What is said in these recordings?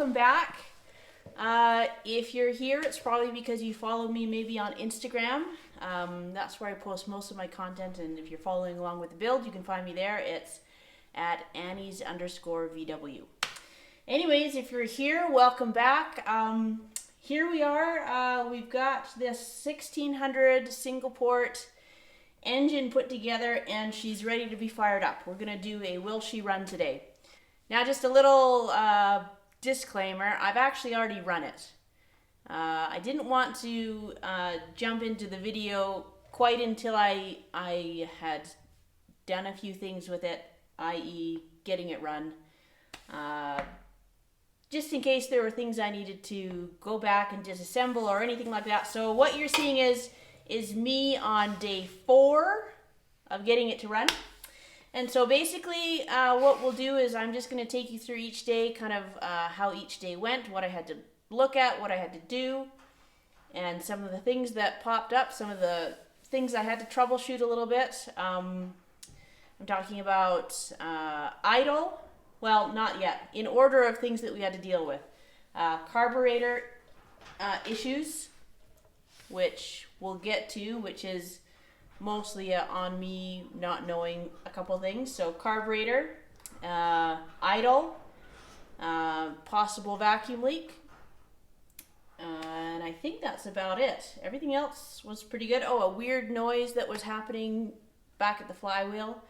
welcome back. If you're here, it's probably because you follow me maybe on Instagram. That's where I post most of my content, and if you're following along with the build, you can find me there. It's at Annie's_VW. Anyways, if you're here, welcome back. Here we are. We've got this 1600 single port engine put together, and she's ready to be fired up. We're going to do a will she run today. Now, just a little disclaimer, I've actually already run it. I didn't want to jump into the video quite until I had done a few things with it, i.e. getting it run. Just in case there were things I needed to go back and disassemble or anything like that. So what you're seeing is me on day 4 of getting it to run. And so basically what we'll do is I'm just going to take you through each day, kind of how each day went, what I had to look at, what I had to do, and some of the things that popped up, some of the things I had to troubleshoot a little bit. I'm talking about idle. Well, not yet. In order of things that we had to deal with. Carburetor issues, which we'll get to, which is mostly on me not knowing a couple things. So carburetor, idle, possible vacuum leak, and I think that's about it. Everything else was pretty good. Oh, a weird noise that was happening back at the flywheel.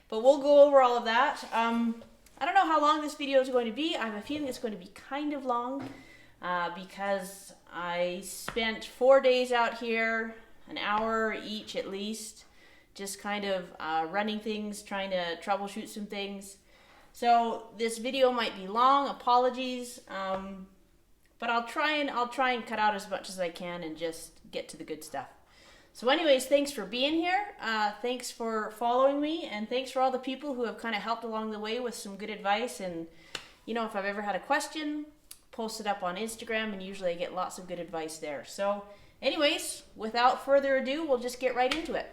But we'll go over all of that. I don't know how long this video is going to be. I have a feeling it's going to be kind of long because I spent 4 days out here, an hour each at least, just kind of running things, trying to troubleshoot some things. So this video might be long, apologies, but I'll try and cut out as much as I can and just get to the good stuff. So anyways, thanks for being here, thanks for following me, and thanks for all the people who have kind of helped along the way with some good advice. And you know, if I've ever had a question, post it up on Instagram, and usually I get lots of good advice there. So anyways, without further ado, we'll just get right into it.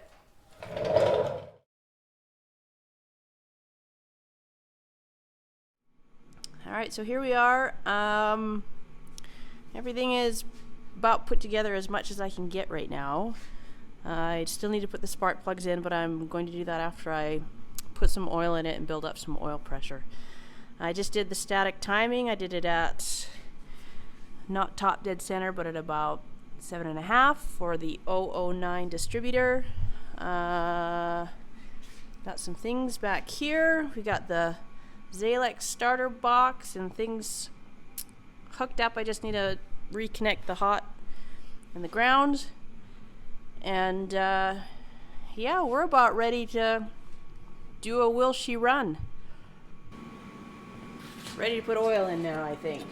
Alright, so here we are. Everything is about put together as much as I can get right now. I still need to put the spark plugs in, but I'm going to do that after I put some oil in it and build up some oil pressure. I just did the static timing. I did it at not top dead center, but at about 7.5 for the 009 distributor. Got some things back here. We got the Zalex starter box and things hooked up. I just need to reconnect the hot and the ground. And yeah, we're about ready to do a will she run. Ready to put oil in now, I think.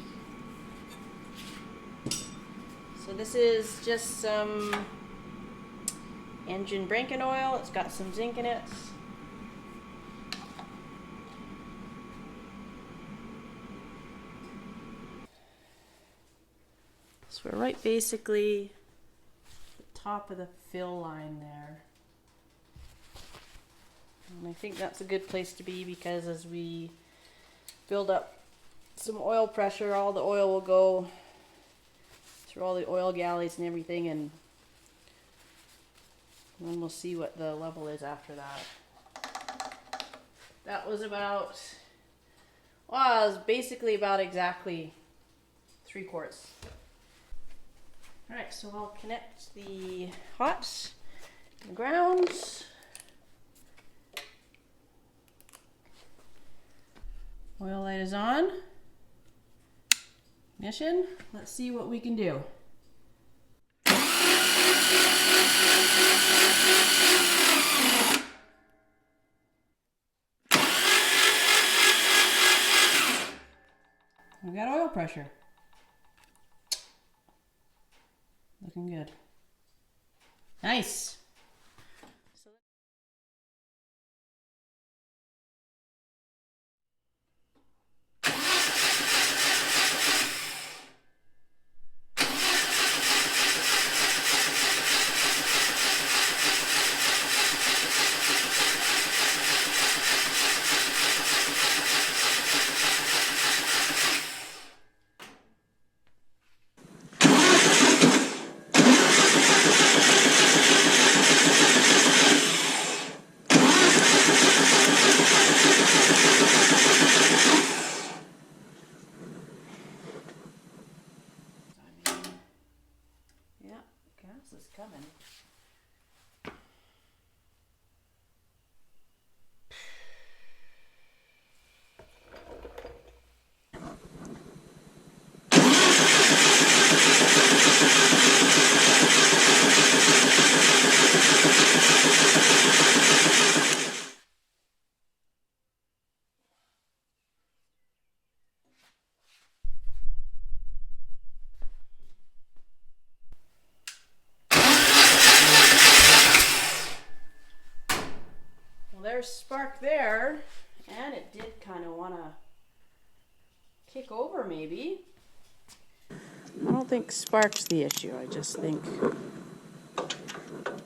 So this is just some engine breaking oil. It's got some zinc in it. So we're right basically the top of the fill line there. And I think that's a good place to be, because as we build up some oil pressure, all the oil will go through all the oil galleys and everything, and then we'll see what the level is after that. That was about, well, it was basically about exactly 3 quarts. Alright, so I'll connect the hot and ground. Oil light is on. Ignition. Let's see what we can do. We got oil pressure. Looking good. Nice. there's spark there, and it did kind of want to kick over maybe. I don't think spark's the issue. I just think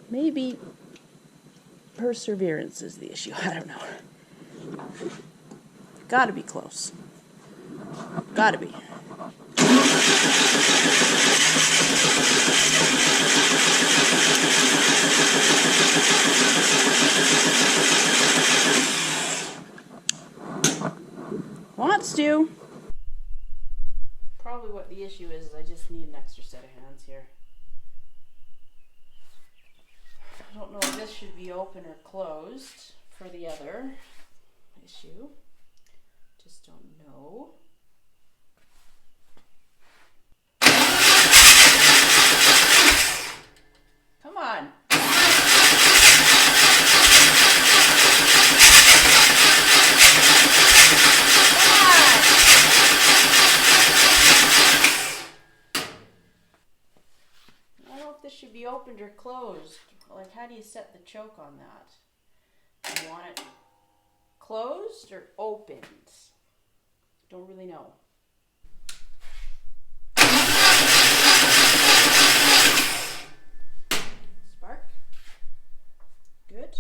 maybe perseverance is the issue. I don't know. Gotta be close. Gotta be. Wants to. Probably what the issue is I just need an extra set of hands here. I don't know if this should be open or closed for the other issue. Just don't know. Come on. This should be opened or closed. Like, how do you set the choke on that? Do you want it closed or opened? Don't really know. Spark. Good.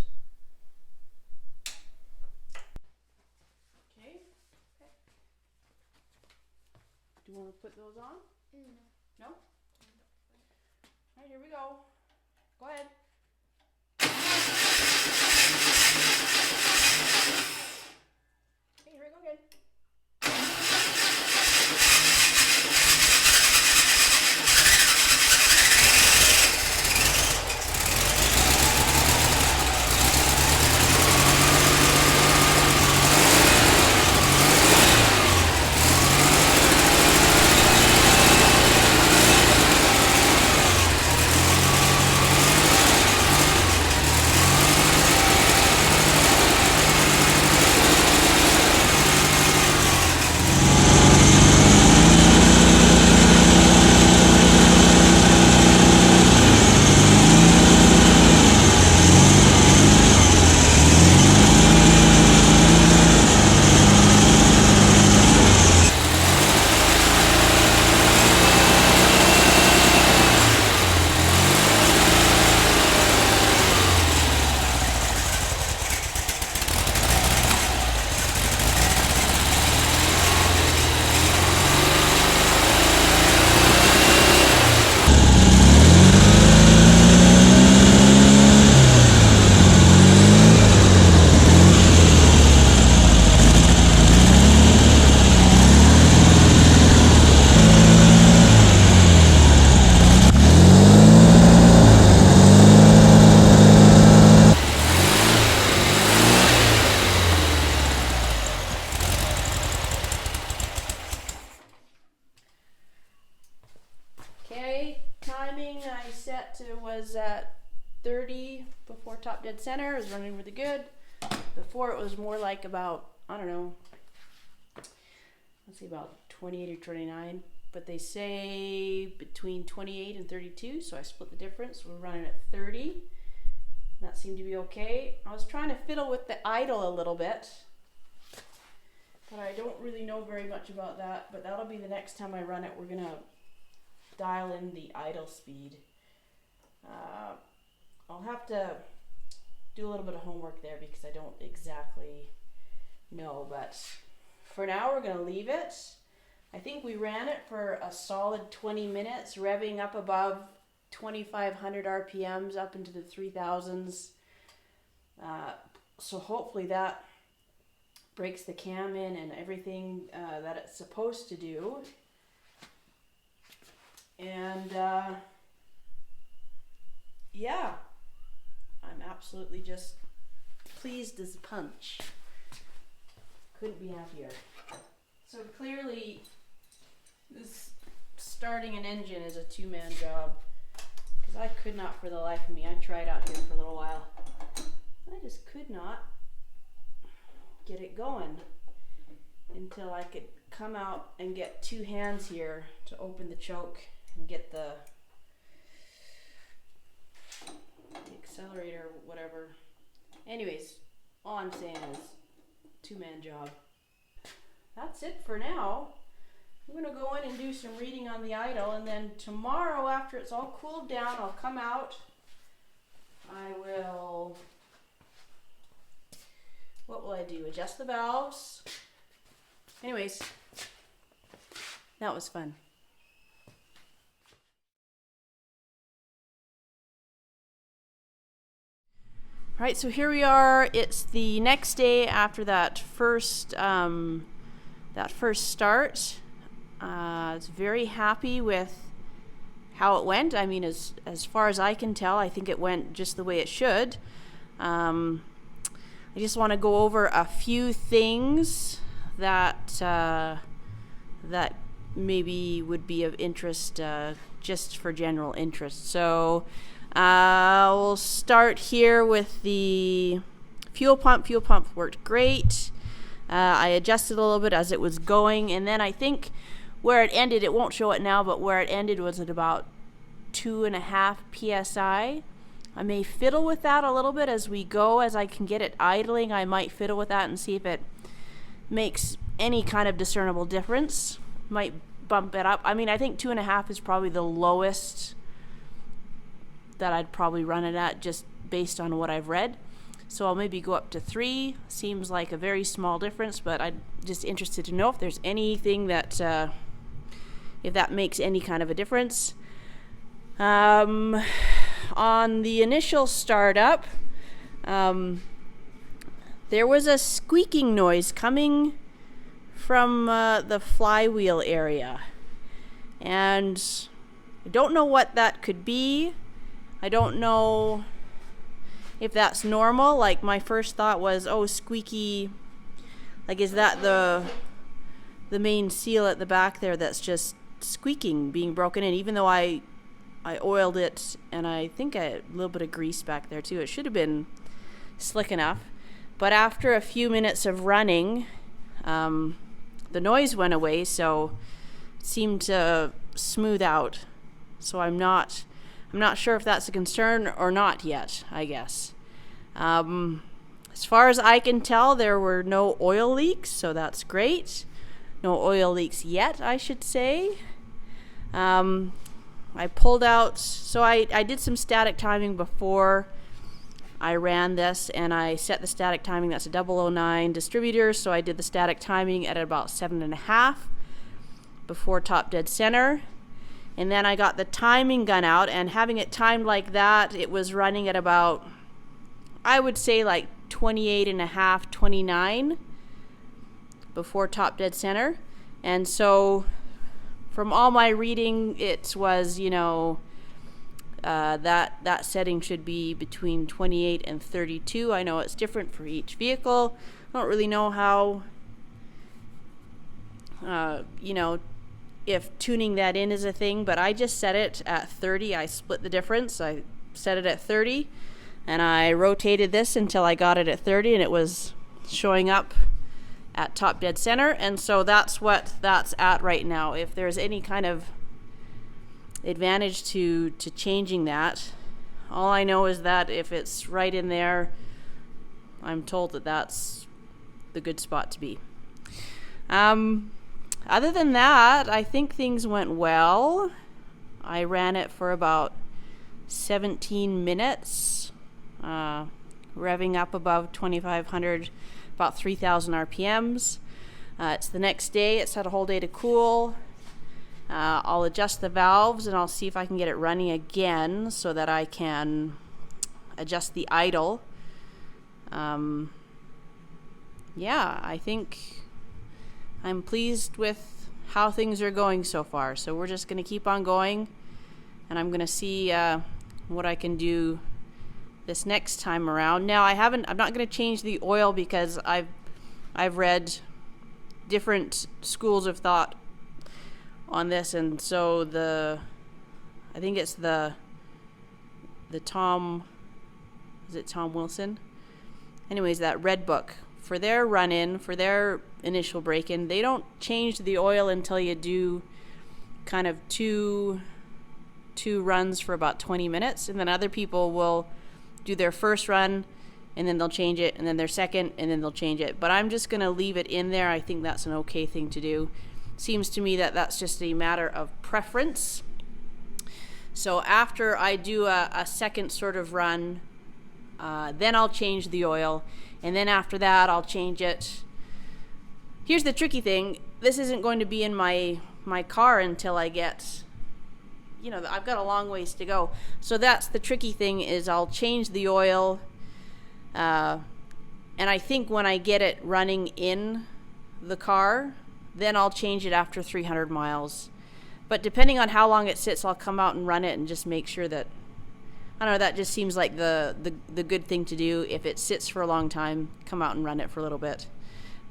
Okay. Do you want to put those on? No? No? All right, here we go. Go ahead. Okay, here we go again. Was at 30 before top dead center. It was running really good. Before it was more like about, I don't know, let's see, about 28 or 29. But they say between 28 and 32, so I split the difference. We're running at 30. That seemed to be okay. I was trying to fiddle with the idle a little bit, but I don't really know very much about that. But that'll be the next time I run it. We're gonna dial in the idle speed. I'll have to do a little bit of homework there because I don't exactly know, but for now we're going to leave it. I think we ran it for a solid 20 minutes, revving up above 2,500 RPMs up into the 3,000s. So hopefully that breaks the cam in and everything that it's supposed to do. And yeah, I'm absolutely just pleased as punch. Couldn't be happier. So clearly this starting an engine is a two-man job, because I could not for the life of me. I tried out here for a little while. I just could not get it going until I could come out and get two hands here to open the choke and get the accelerator, whatever. Anyways, all I'm saying is two-man job. That's it for now. I'm going to go in and do some reading on the idle, and then tomorrow after it's all cooled down, I'll come out. I will, what will I do? Adjust the valves. Anyways, that was fun. All right, so here we are. It's the next day after that first start. I was very happy with how it went. I mean, as far as I can tell, I think it went just the way it should. I just want to go over a few things that that maybe would be of interest, just for general interest. So we'll start here with the fuel pump. Fuel pump worked great. I adjusted a little bit as it was going, and then I think where it ended, it won't show it now, but where it ended was at about 2.5 psi. I may fiddle with that a little bit as we go. As I can get it idling, I might fiddle with that and see if it makes any kind of discernible difference. Might bump it up. I mean, I think 2.5 is probably the lowest that I'd probably run it at, just based on what I've read. So I'll maybe go up to 3. Seems like a very small difference, but I'm just interested to know if there's anything that, if that makes any kind of a difference. On the initial startup, there was a squeaking noise coming from the flywheel area, and I don't know what that could be. I don't know if that's normal. Like, my first thought was, oh, squeaky, like, is that the main seal at the back there that's just squeaking, being broken in, even though I oiled it, and I think a little bit of grease back there too. It should have been slick enough. But after a few minutes of running, the noise went away, so it seemed to smooth out. So I'm not sure if that's a concern or not yet, I guess. As far as I can tell, there were no oil leaks, so that's great. No oil leaks yet, I should say. I pulled out, so I did some static timing before I ran this, and I set the static timing. That's a 009 distributor, so I did the static timing at about 7.5 before top dead center. And then I got the timing gun out, and having it timed like that, it was running at about, I would say, like 28.5, 29 before top dead center. And so from all my reading, it was, that setting should be between 28 and 32. I know it's different for each vehicle. I don't really know how, if tuning that in is a thing, but I just set it at 30. I split the difference. I set it at 30, and I rotated this until I got it at 30, and it was showing up at top dead center. And so that's what that's at right now. If there's any kind of advantage to changing that, all I know is that if it's right in there, I'm told that that's the good spot to be. Other than that, I think things went well. I ran it for about 17 minutes, revving up above 2,500, about 3,000 RPMs. It's the next day. It's had a whole day to cool. I'll adjust the valves, and I'll see if I can get it running again so that I can adjust the idle. I think I'm pleased with how things are going so far. So we're just going to keep on going, and I'm going to see what I can do this next time around. Now, I'm not going to change the oil because I've read different schools of thought on this, and so I think it's the Tom Wilson? Anyways, that red book, for their run-in, for their initial break-in, they don't change the oil until you do kind of two runs for about 20 minutes, and then other people will do their first run and then they'll change it, and then their second, and then they'll change it. But I'm just going to leave it in there. I think that's an okay thing to do. Seems to me that that's just a matter of preference. So after I do a second sort of run, then I'll change the oil, and then after that I'll change it. Here's the tricky thing. This isn't going to be in my car until I get, you know, I've got a long ways to go. So that's the tricky thing, is I'll change the oil, and I think when I get it running in the car, then I'll change it after 300 miles. But depending on how long it sits, I'll come out and run it and just make sure that, I don't know, that just seems like the good thing to do. If it sits for a long time, come out and run it for a little bit.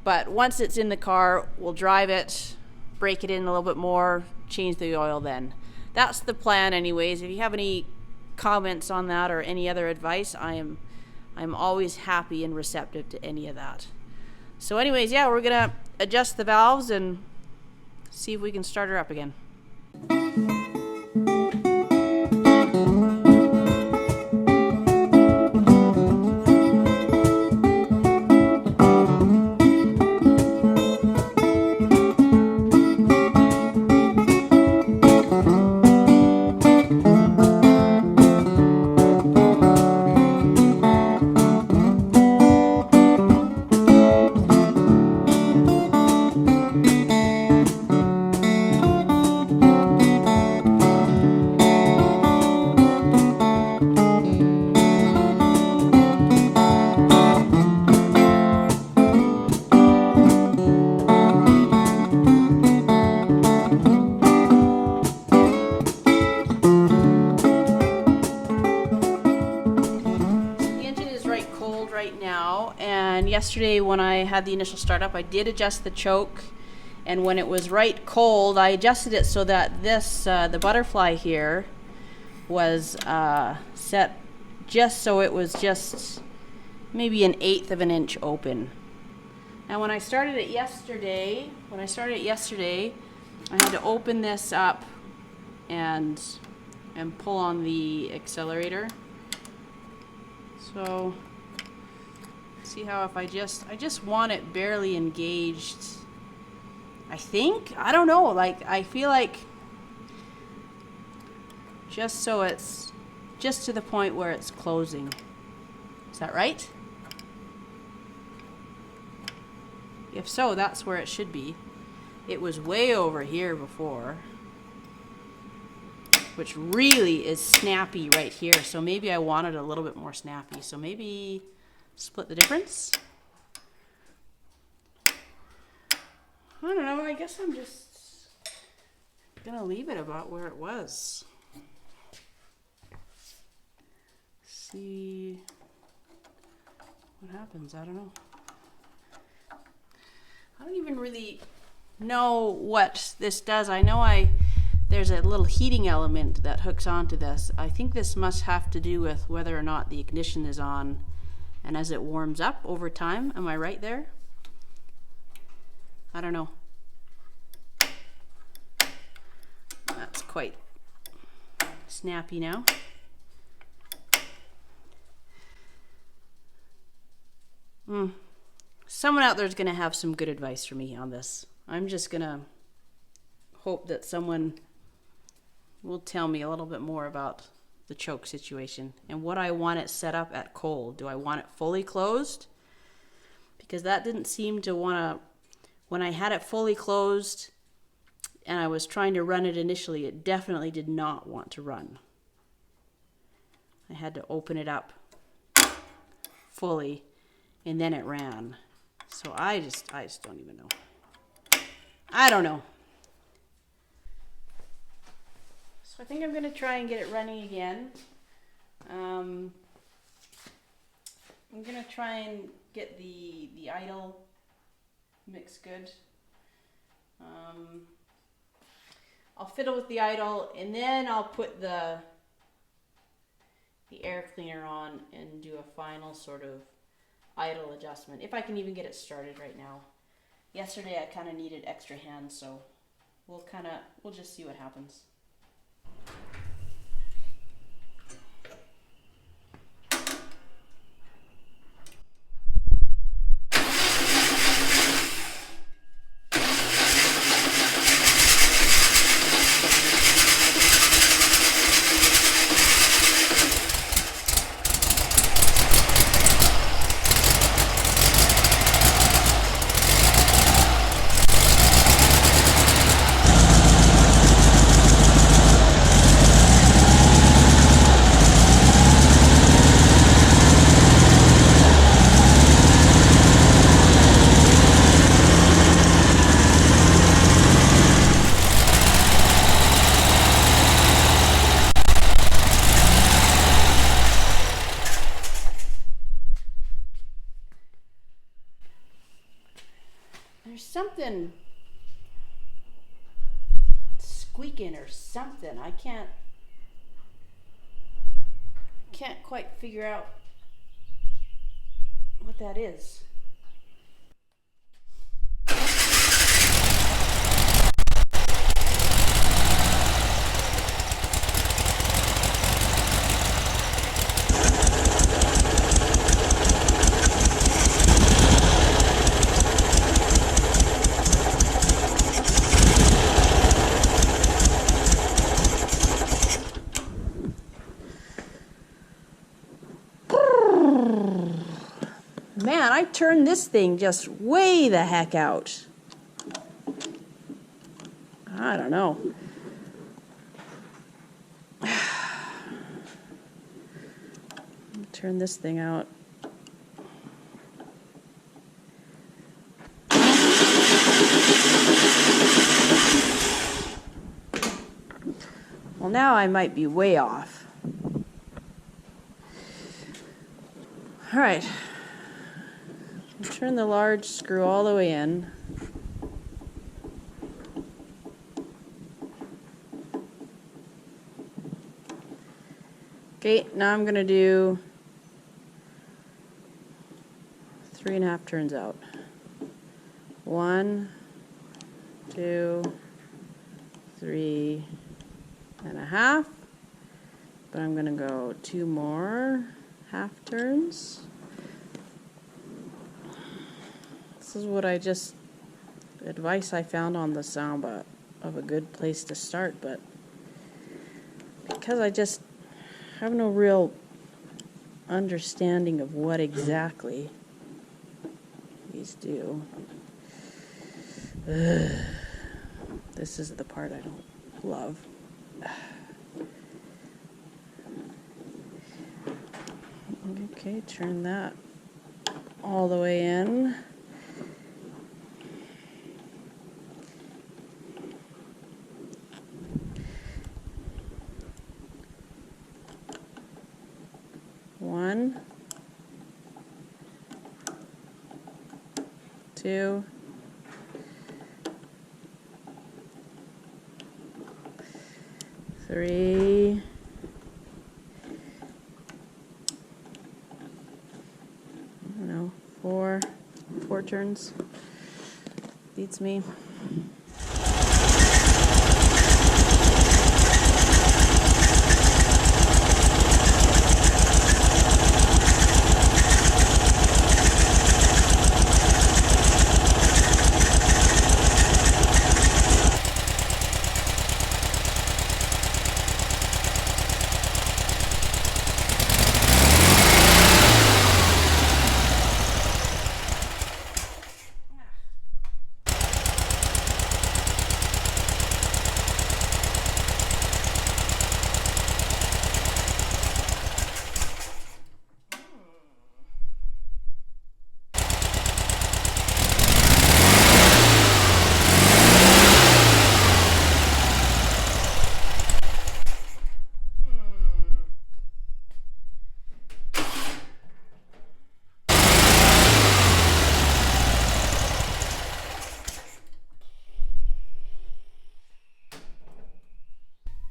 But once it's in the car, we'll drive it, break it in a little bit more, change the oil then. That's the plan anyways. If you have any comments on that or any other advice, I'm always happy and receptive to any of that. So anyways, yeah, we're going to adjust the valves and see if we can start her up again. Yesterday when I had the initial startup, I did adjust the choke, and when it was right cold, I adjusted it so that this, the butterfly here, was set just so it was just maybe 1/8 of an inch open. Now when I started it yesterday, I had to open this up and pull on the accelerator. So see how if I just want it barely engaged, I think, I don't know, like I feel like just so it's just to the point where it's closing. Is that right? If so, that's where it should be. It was way over here before, which really is snappy right here. So maybe I wanted a little bit more snappy. So maybe split the difference. I don't know, I guess I'm just gonna leave it about where it was. See what happens. I don't know. I don't even really know what this does. I know there's a little heating element that hooks onto this. I think this must have to do with whether or not the ignition is on, and as it warms up over time. Am I right there? I don't know. That's quite snappy now. Someone out there is going to have some good advice for me on this. I'm just going to hope that someone will tell me a little bit more about the choke situation and what I want it set up at cold. Do I want it fully closed? Because that didn't seem to want to, when I had it fully closed and I was trying to run it initially, it definitely did not want to run. I had to open it up fully and then it ran. So I just don't even know. I don't know. So I think I'm going to try and get it running again. I'm going to try and get the idle mix good. I'll fiddle with the idle and then I'll put the air cleaner on and do a final sort of idle adjustment, if I can even get it started right now. Yesterday I kind of needed extra hands, so we'll just see what happens. There's something squeaking or something. I can't quite figure out what that is. Man, I turned this thing just way the heck out. I don't know. Turn this thing out. Well, now I might be way off. All right. Turn the large screw all the way in. Okay, now I'm going to do 3.5 turns out. 1, 2, 3.5. But I'm going to go 2 more half turns. This is what advice I found on the sound of a good place to start, but because I just have no real understanding of what exactly these do. This is the part I don't love. Okay, turn that all the way in. One, 2, 3, 4 turns. Beats me.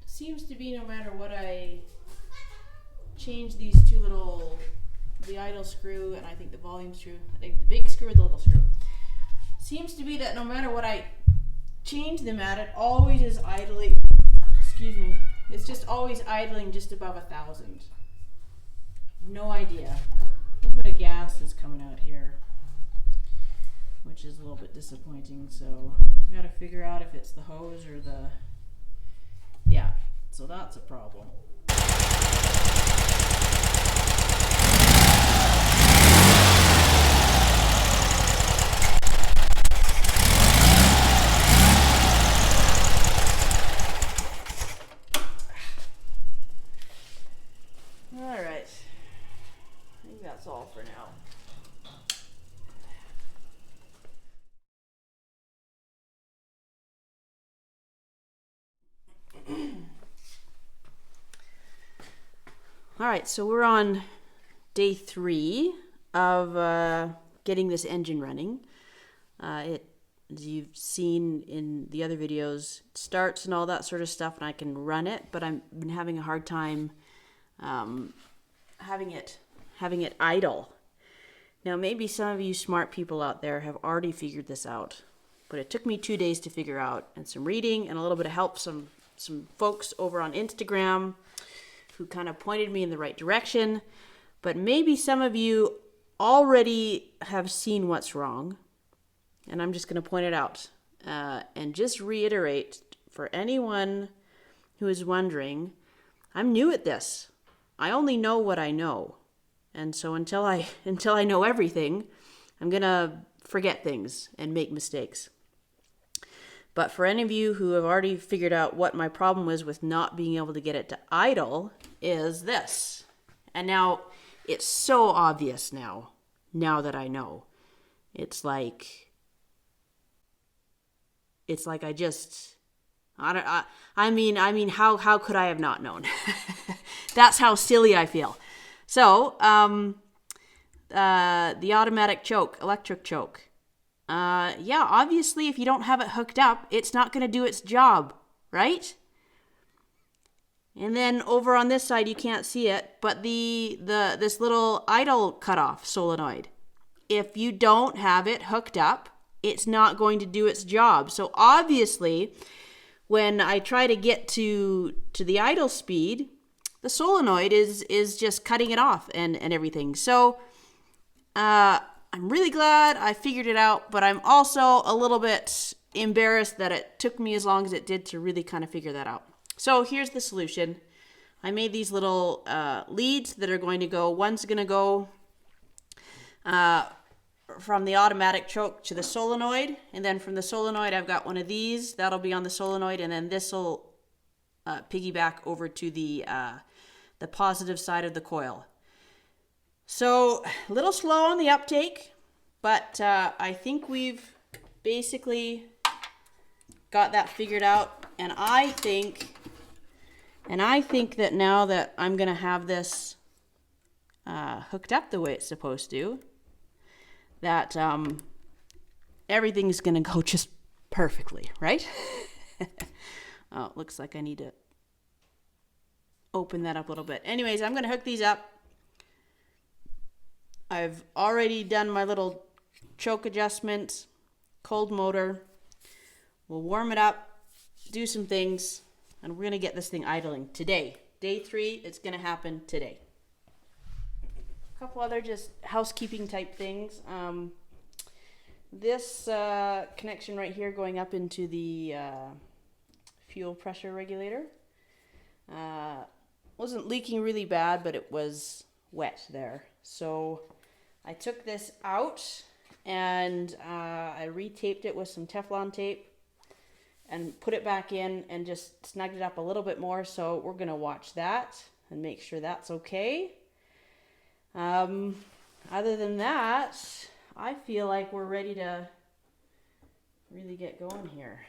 Seems to be no matter what I change these two little, the idle screw and I think the volume screw, I think the big screw or the little screw, seems to be that no matter what I change them at, it always is idling, excuse me, it's just always idling just above 1,000. No idea. A little bit of gas is coming out here, which is a little bit disappointing, so I gotta figure out if it's the hose or the, yeah. So that's a problem. All right. I think that's all for now. All right, so we're on day 3 of getting this engine running. It as you've seen in the other videos, it starts and all that sort of stuff, and I can run it, but I've been having a hard time having it idle. Now, maybe some of you smart people out there have already figured this out, but it took me 2 days to figure out, and some reading and a little bit of help, some folks over on Instagram who kind of pointed me in the right direction. But maybe some of you already have seen what's wrong, and I'm just going to point it out and just reiterate for anyone who is wondering, I'm new at this. I only know what I know. And so until I know everything, I'm going to forget things and make mistakes. But for any of you who have already figured out what my problem is with not being able to get it to idle is this. And now it's so obvious now that I know. It's like I mean, how could I have not known? That's how silly I feel. So, the automatic choke, electric choke. Yeah, obviously if you don't have it hooked up, it's not going to do its job, right? And then over on this side, you can't see it, but this little idle cutoff solenoid. If you don't have it hooked up, it's not going to do its job. So obviously, when I try to get to the idle speed, the solenoid is just cutting it off and everything. So I'm really glad I figured it out, but I'm also a little bit embarrassed that it took me as long as it did to really kind of figure that out. So here's the solution. I made these little leads that are going to go, one's going to go from the automatic choke to the solenoid, and then from the solenoid I've got one of these, that'll be on the solenoid, and then this will piggyback over to the positive side of the coil. So a little slow on the uptake, but I think we've basically got that figured out, and I think that now that I'm gonna have this hooked up the way it's supposed to, that everything's gonna go just perfectly, right? Oh, it looks like I need to open that up a little bit. Anyways, I'm gonna hook these up. I've already done my little choke adjustment, cold motor. We'll warm it up, do some things, and we're gonna get this thing idling today. Day 3, it's gonna happen today. A couple other just housekeeping type things. This connection right here going up into the fuel pressure regulator wasn't leaking really bad, but it was wet there. So I took this out and I retaped it with some Teflon tape and put it back in and just snugged it up a little bit more. So we're gonna watch that and make sure that's okay. Other than that, I feel like we're ready to really get going here.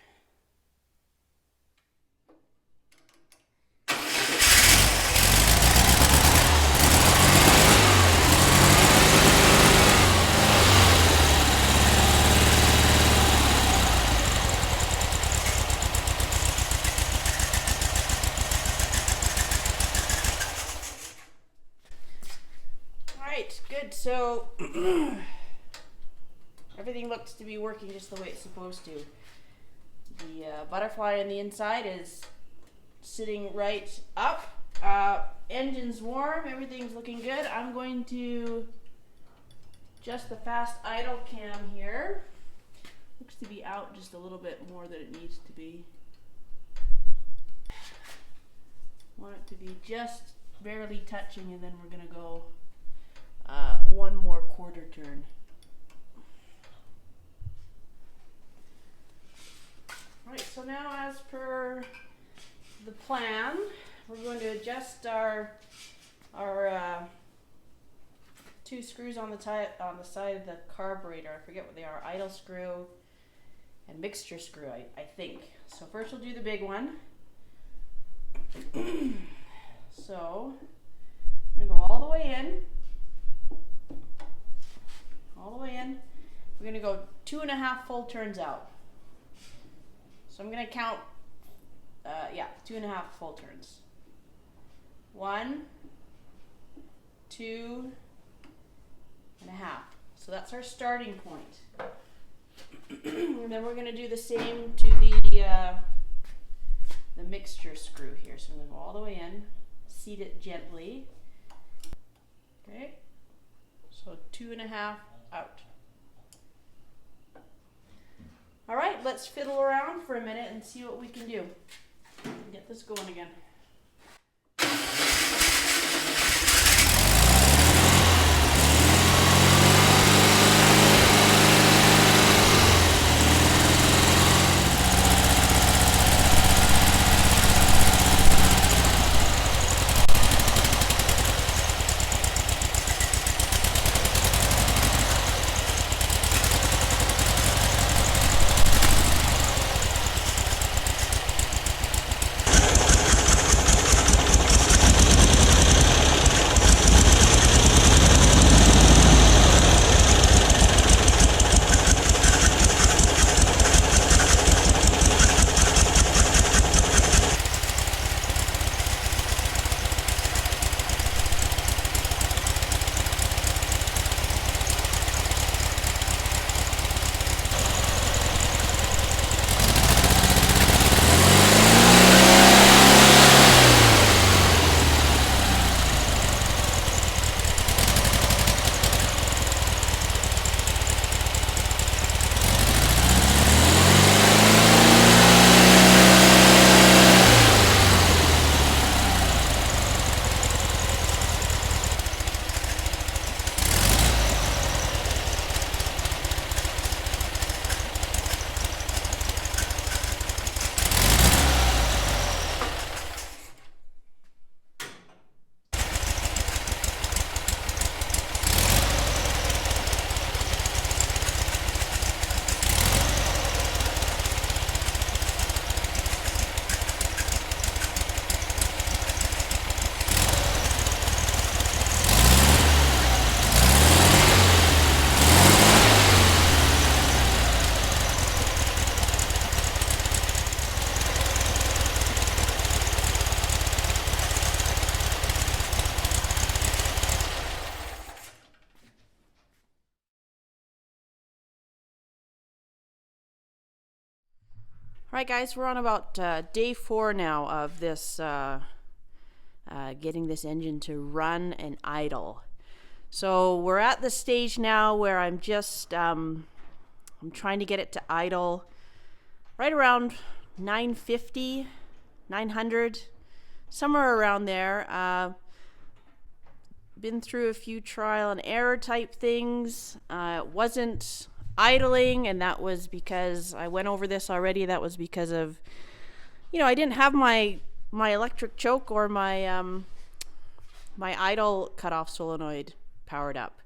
Good, so everything looks to be working just the way it's supposed to. The butterfly on the inside is sitting right up. Engine's warm, everything's looking good. I'm going to adjust the fast idle cam here. Looks to be out just a little bit more than it needs to be. Want it to be just barely touching, and then we're gonna go one more quarter turn. Right, so now as per the plan, we're going to adjust our 2 screws on the side of the carburetor. I forget what they are, idle screw and mixture screw, I think. So first we'll do the big one. So I'm gonna go all the way in. All the way in. We're gonna go 2.5 full turns out. So I'm going to count, 2.5 full turns. 1, 2.5. So that's our starting point. And then we're going to do the same to the mixture screw here. So I'm going to go all the way in, seat it gently. Okay, so 2.5 out. All right, let's fiddle around for a minute and see what we can do. Get this going again. All right, guys, we're on about day 4 now of this getting this engine to run and idle. So we're at the stage now where I'm just I'm trying to get it to idle right around 950, 900, somewhere around there. Been through a few trial and error type things. It wasn't idling, and that was because I went over this already. That was because of, I didn't have my electric choke or my my idle cutoff solenoid powered up.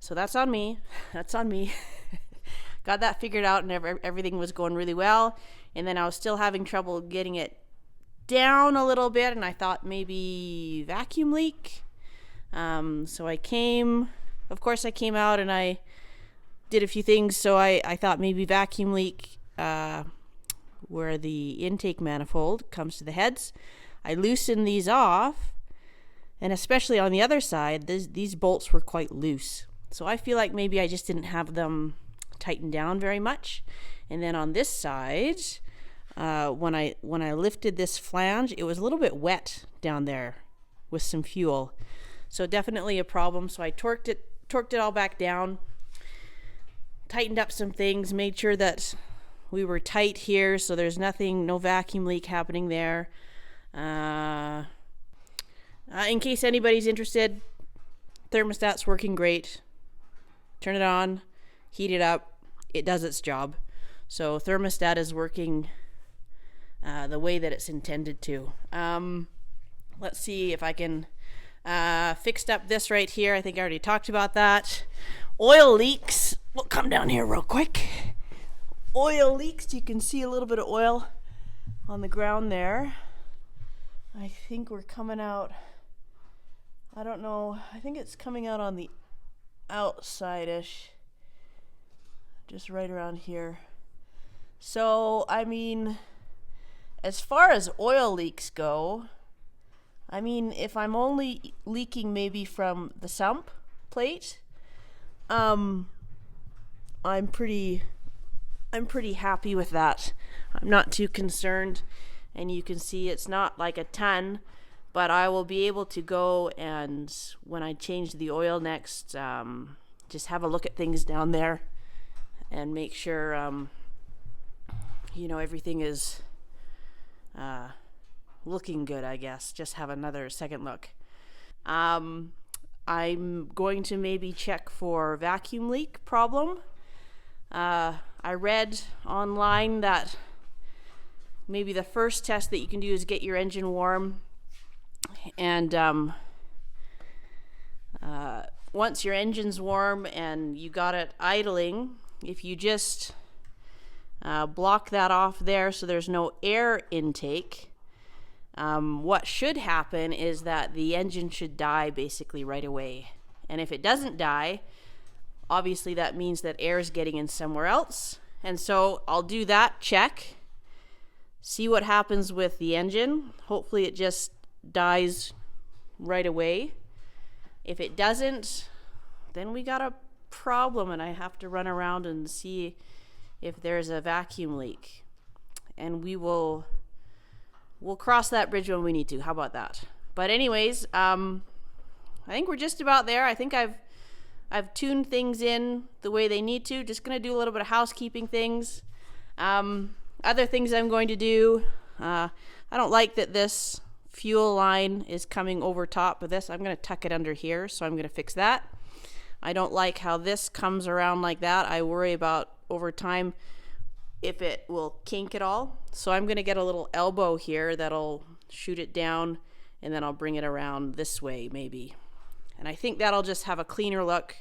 So that's on me. That's on me. Got that figured out, and everything was going really well. And then I was still having trouble getting it down a little bit, and I thought maybe vacuum leak. So I came out and I did a few things. So I thought maybe vacuum leak where the intake manifold comes to the heads. I loosened these off, and especially on the other side, these bolts were quite loose. So I feel like maybe I just didn't have them tightened down very much. And then on this side, when I lifted this flange, it was a little bit wet down there with some fuel. So definitely a problem. So I torqued it all back down, tightened up some things, made sure that we were tight here, so there's no vacuum leak happening there. In case anybody's interested, thermostat's working great. Turn it on, heat it up, it does its job. So thermostat is working the way that it's intended to. Let's see if I can fixed up this right here. I think I already talked about that. Oil leaks. We'll come down here real quick. Oil leaks. You can see a little bit of oil on the ground there. I think we're coming out, I don't know, I think it's coming out on the outside-ish, just right around here. So, I mean, as far as oil leaks go, I mean, if I'm only leaking maybe from the sump plate, I'm pretty happy with that. I'm not too concerned, and you can see it's not like a ton, but I will be able to go and when I change the oil next, just have a look at things down there and make sure, everything is looking good, I guess. Just have another second look. I'm going to maybe check for vacuum leak problem. I read online that maybe the first test that you can do is get your engine warm, and once your engine's warm and you got it idling, if you just block that off there so there's no air intake, what should happen is that the engine should die basically right away. And if it doesn't die, obviously that means that air is getting in somewhere else. And so I'll do that check, see what happens with the engine. Hopefully it just dies right away. If it doesn't, then we got a problem and I have to run around and see if there's a vacuum leak. And we'll cross that bridge when we need to. How about that? But anyways, I think we're just about there. I think I've tuned things in the way they need to. Just going to do a little bit of housekeeping things. Other things I'm going to do, I don't like that this fuel line is coming over top of this. I'm going to tuck it under here, so I'm going to fix that. I don't like how this comes around like that. I worry about over time if it will kink at all. So I'm going to get a little elbow here that'll shoot it down, and then I'll bring it around this way maybe. And I think that'll just have a cleaner look.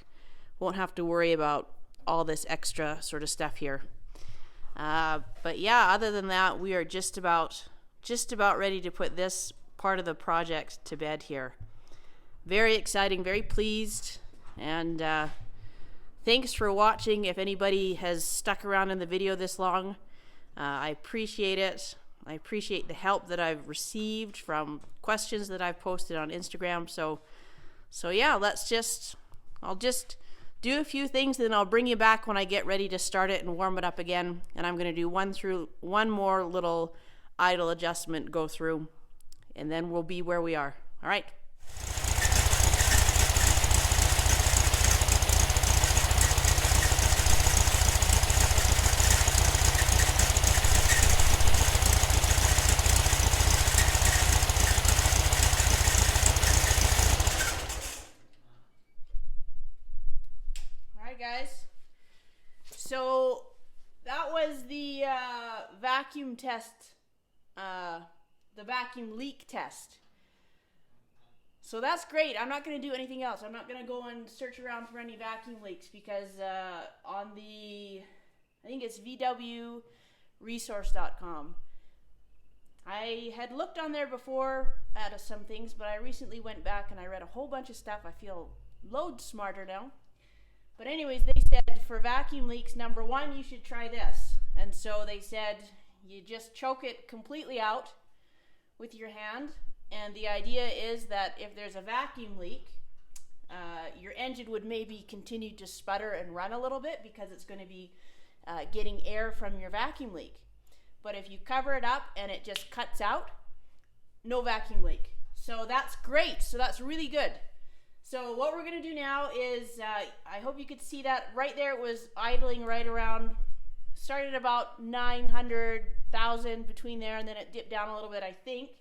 Won't have to worry about all this extra sort of stuff here. But yeah, other than that, we are just about ready to put this part of the project to bed here. Very exciting, very pleased, and thanks for watching. If anybody has stuck around in the video this long, I appreciate it. I appreciate the help that I've received from questions that I've posted on Instagram. So yeah, I'll just do a few things, and then I'll bring you back when I get ready to start it and warm it up again. And I'm going to do one more little idle adjustment go through, and then we'll be where we are. All right. Guys, so that was the vacuum test, the vacuum leak test. So that's great. I'm not going to do anything else. I'm not going to go and search around for any vacuum leaks because on I think it's vwresource.com. I had looked on there before at some things, but I recently went back and I read a whole bunch of stuff. I feel loads smarter now. But anyways, they said for vacuum leaks, number one, you should try this. And so they said you just choke it completely out with your hand. And the idea is that if there's a vacuum leak, your engine would maybe continue to sputter and run a little bit because it's going to be getting air from your vacuum leak. But if you cover it up and it just cuts out, no vacuum leak. So that's great. So that's really good. So what we're going to do now is, I hope you could see that right there. It was idling right around, started about 900,000 between there, and then it dipped down a little bit, I think.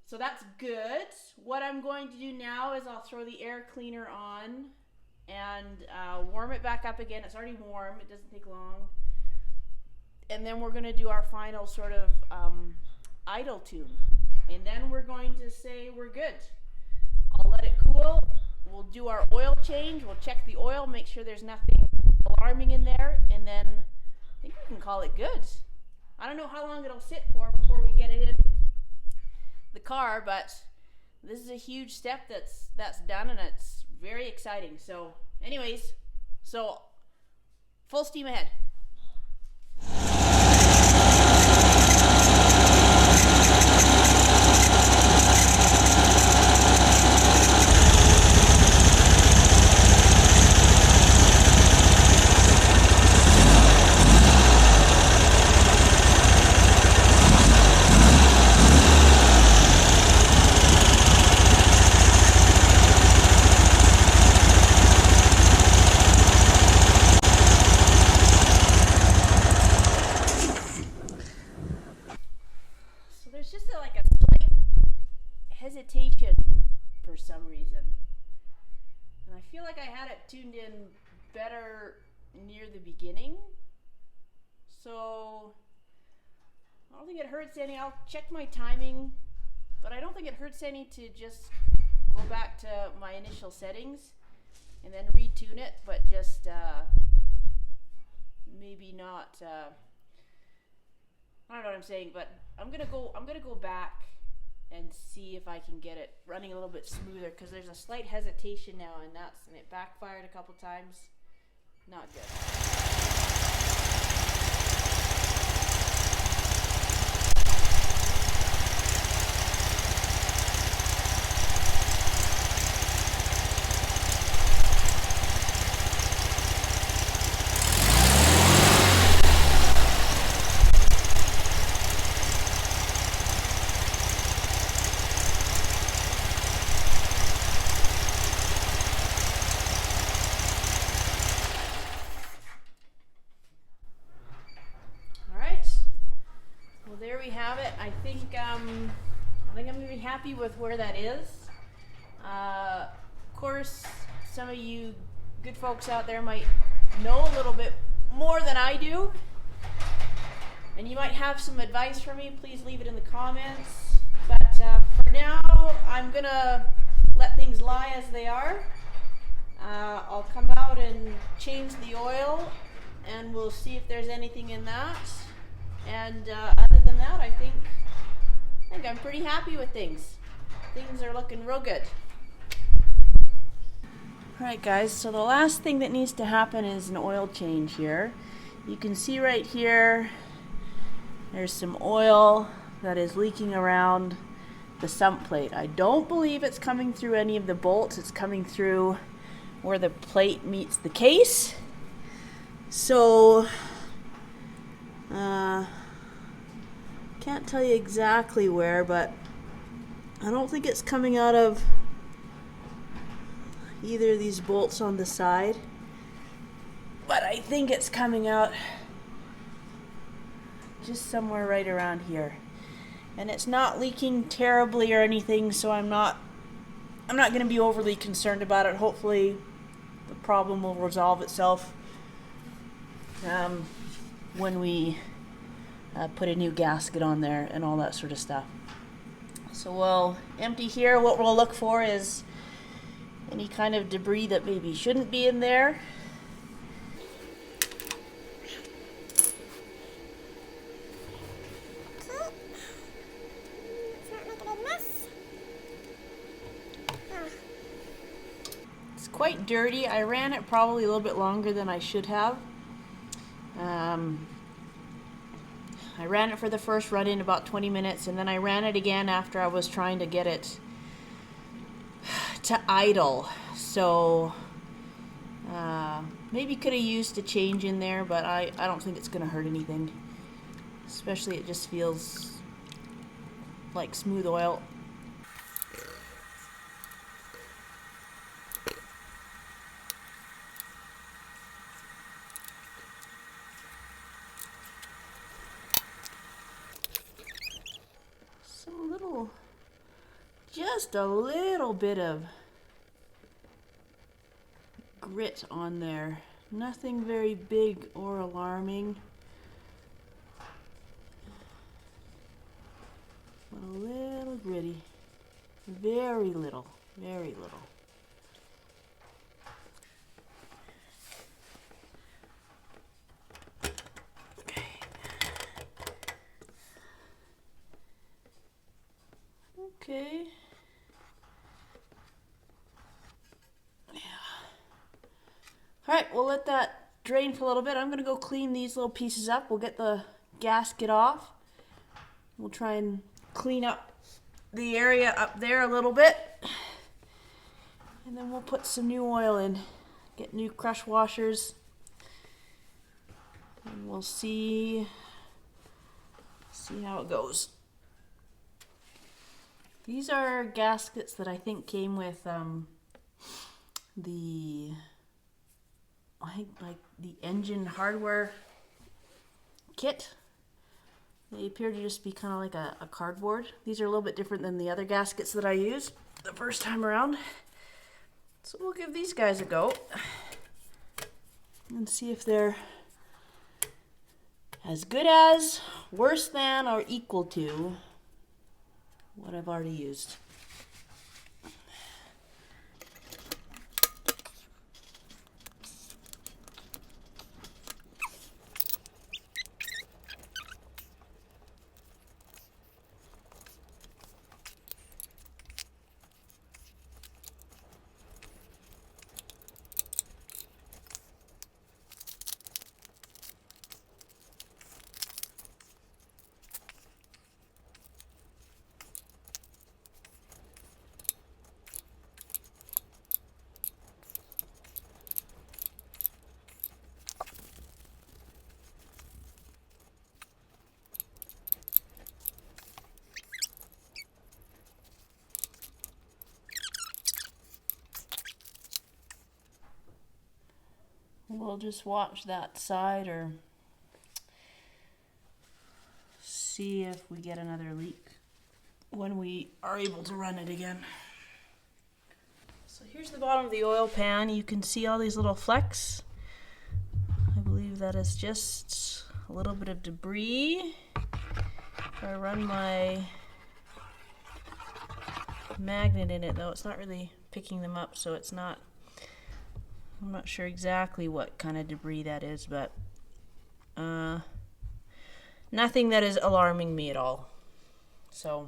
So that's good. What I'm going to do now is I'll throw the air cleaner on and warm it back up again. It's already warm. It doesn't take long. And then we're going to do our final sort of idle tune. And then we're going to say we're good. I'll let it cool. We'll do our oil change. We'll check the oil, make sure there's nothing alarming in there, and then I think we can call it good. I don't know how long it'll sit for before we get it in the car, but this is a huge step that's done, and it's very exciting. So anyways, so full steam ahead. it tuned in better near the beginning. So I don't think it hurts any. I'll check my timing, but I don't think it hurts any to just go back to my initial settings and then retune it, but just maybe not. I don't know what I'm saying, but I'm gonna go back and see if I can get it running a little bit smoother, because there's a slight hesitation now, and it backfired a couple times. Not good. There we have it. I think I'm gonna be happy with where that is. Of course, some of you good folks out there might know a little bit more than I do, and you might have some advice for me. Please leave it in the comments. But for now, I'm gonna let things lie as they are. I'll come out and change the oil, and we'll see if there's anything in that. And other than that, I think I'm pretty happy with things. Things are looking real good. Alright guys, so the last thing that needs to happen is an oil change here. You can see right here, there's some oil that is leaking around the sump plate. I don't believe it's coming through any of the bolts. It's coming through where the plate meets the case. So can't tell you exactly where, but I don't think it's coming out of either of these bolts on the side, but I think it's coming out just somewhere right around here. And it's not leaking terribly or anything, so I'm not going to be overly concerned about it. Hopefully the problem will resolve itself when we put a new gasket on there and all that sort of stuff. So we'll empty here. What we'll look for is any kind of debris that maybe shouldn't be in there. It's quite dirty. I ran it probably a little bit longer than I should have. I ran it for the first run in about 20 minutes, and then I ran it again after I was trying to get it to idle. So maybe could have used a change in there, but I don't think it's going to hurt anything. Especially it just feels like smooth oil. Just a little bit of grit on there. Nothing very big or alarming. But a little gritty. Very little. Very little. Okay. Alright, we'll let that drain for a little bit. I'm going to go clean these little pieces up. We'll get the gasket off. We'll try and clean up the area up there a little bit. And then we'll put some new oil in. Get new crush washers. And we'll see how it goes. These are gaskets that I think came with the engine hardware kit. They appear to just be kind of like a cardboard. These are a little bit different than the other gaskets that I used the first time around. So we'll give these guys a go and see if they're as good as, worse than, or equal to what I've already used. We'll just watch that side or see if we get another leak when we are able to run it again. So here's the bottom of the oil pan. You can see all these little flecks. I believe that is just a little bit of debris. If I run my magnet in it, though, it's not really picking them up, so it's not, I'm not sure exactly what kind of debris that is, but nothing that is alarming me at all. So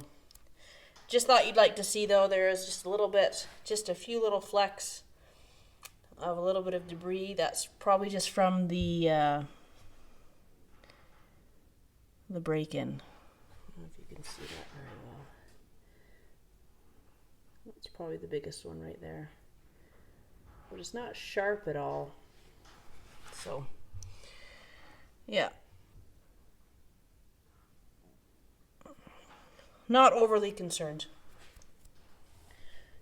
just thought you'd like to see, though, there is just a little bit, just a few little flecks of a little bit of debris. That's probably just from the break-in. I don't know if you can see that very well. That's probably the biggest one right there. But it's not sharp at all. So, yeah. Not overly concerned.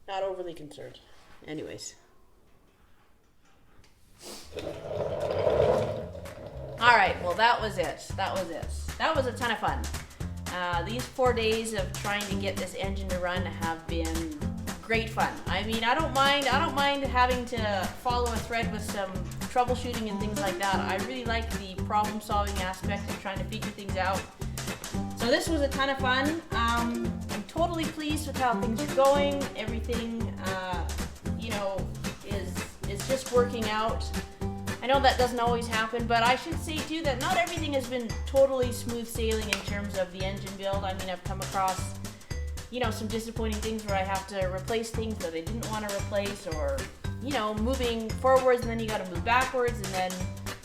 Not overly concerned. Anyways. Alright, well that was it. That was it. That was a ton of fun. These 4 days of trying to get this engine to run have been great fun. I mean, I don't mind having to follow a thread with some troubleshooting and things like that. I really like the problem-solving aspect of trying to figure things out. So this was a ton of fun. I'm totally pleased with how things are going. Everything, you know, is just working out. I know that doesn't always happen, but I should say too that not everything has been totally smooth sailing in terms of the engine build. I mean, I've come across, you know, some disappointing things where I have to replace things that I didn't want to replace, or, you know, moving forwards and then you got to move backwards and then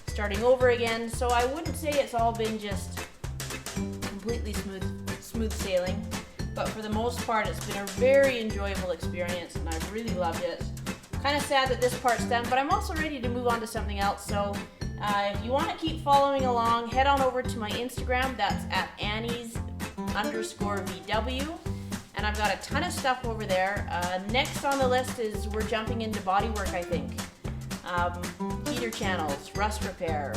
starting over again. So I wouldn't say it's all been just completely smooth sailing, but for the most part it's been a very enjoyable experience and I've really loved it. Kind of sad that this part's done, but I'm also ready to move on to something else. So if you want to keep following along, head on over to my Instagram. That's at Annie's_VW. And I've got a ton of stuff over there. Next on the list is we're jumping into bodywork, I think. Heater channels, rust repair,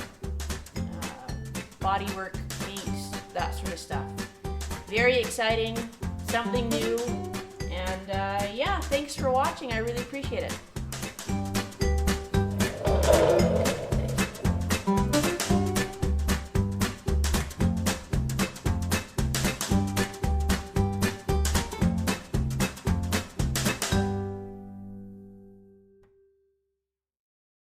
bodywork, paints, that sort of stuff. Very exciting, something new. And yeah, thanks for watching. I really appreciate it.